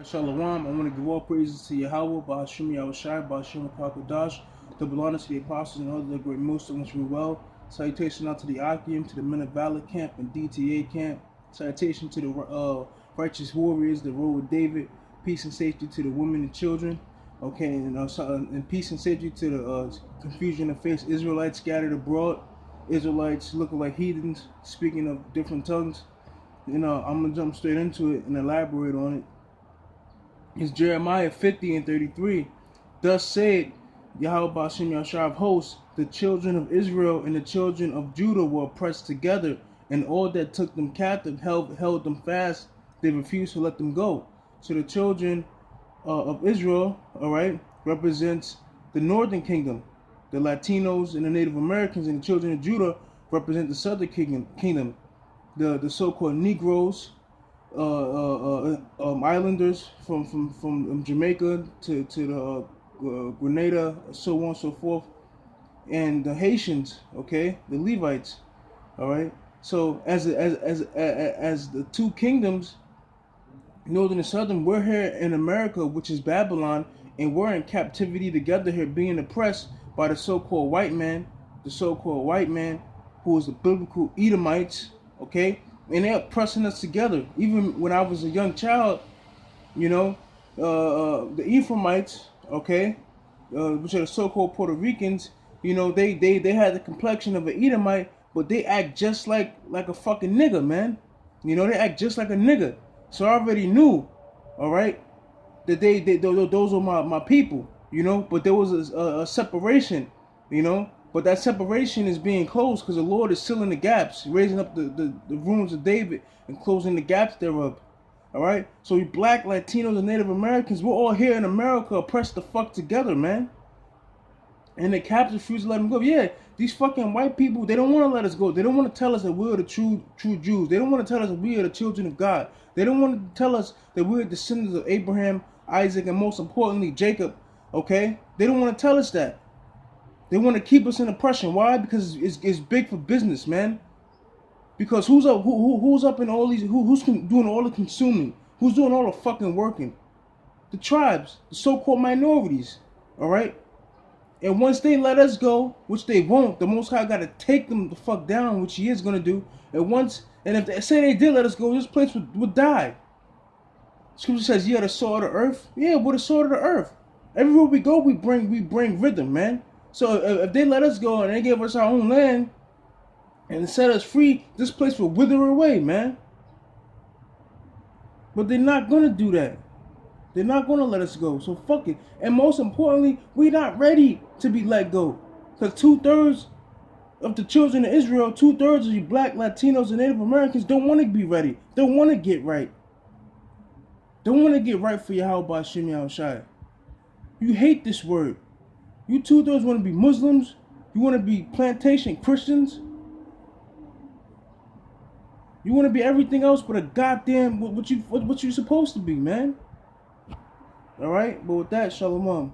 Shalom, I want to give all praises to Yahweh, Ba'ashim Yahushai, Ba'ashim Kakadash, double honor to the apostles and all the great Muslims who well. Salutation out to the Akim, to the Men of Valor camp and DTA camp. Salutation to the righteous warriors, the road with David. Peace and safety to the women and children. Okay, and peace and safety to the confusion of faith Israelites scattered abroad. Israelites looking like heathens, speaking of different tongues. I'm going to jump straight into it and elaborate on it. It's Jeremiah 50 and 33. Thus said Yahweh Ba'ashim Yahshua of hosts, the children of Israel and the children of Judah were oppressed together, and all that took them captive held them fast. They refused to let them go. So the children of Israel, all right, represents the northern kingdom. The Latinos and the Native Americans, and the children of Judah represent the southern kingdom. The so-called Negroes, islanders from Jamaica to the Grenada, so on and so forth, and the Haitians, okay, the Levites, all right. So as the two kingdoms, northern and southern, we're here in America, which is Babylon, and we're in captivity together here, being oppressed by the so-called white man, who is the biblical Edomites, okay. And they're pressing us together. Even when I was a young child, the Ephraimites, okay, which are the so-called Puerto Ricans, they had the complexion of an Edomite, but they act just like a fucking nigga, man. They act just like a nigga. So I already knew, all right, that those were my people, But there was a separation, But that separation is being closed because the Lord is filling the gaps, raising up the ruins of David and closing the gaps thereof. All right? So we black, Latinos, and Native Americans, we're all here in America oppressed the fuck together, man. And the captives refuse to let them go. Yeah, these fucking white people, they don't want to let us go. They don't want to tell us that we're the true Jews. They don't want to tell us that we are the children of God. They don't want to tell us that we're descendants of Abraham, Isaac, and most importantly, Jacob. Okay? They don't want to tell us that. They want to keep us in oppression. Why? Because it's big for business, man. Because who's up in all these? Who's doing all the consuming? Who's doing all the fucking working? The tribes, the so-called minorities. All right. And once they let us go, which they won't, the Most High got to take them the fuck down, which He is gonna do. And if they say they did let us go, this place would die. Scripture says, "Yeah, the sword of the earth." Yeah, we're the sword of the earth. Everywhere we go, we bring rhythm, man. So if they let us go and they give us our own land and set us free, this place will wither away, man. But they're not going to do that. They're not going to let us go. So fuck it. And most importantly, we're not ready to be let go. Because 2/3 of the children of Israel, 2/3 of you black, Latinos, and Native Americans don't want to be ready. Don't want to get right. Don't want to get right for Yahweh Ba'ashim Yahushai. You hate this word. You 2/3 want to be Muslims? You want to be plantation Christians? You want to be everything else but a goddamn what you supposed to be, man? All right, but with that, shalom.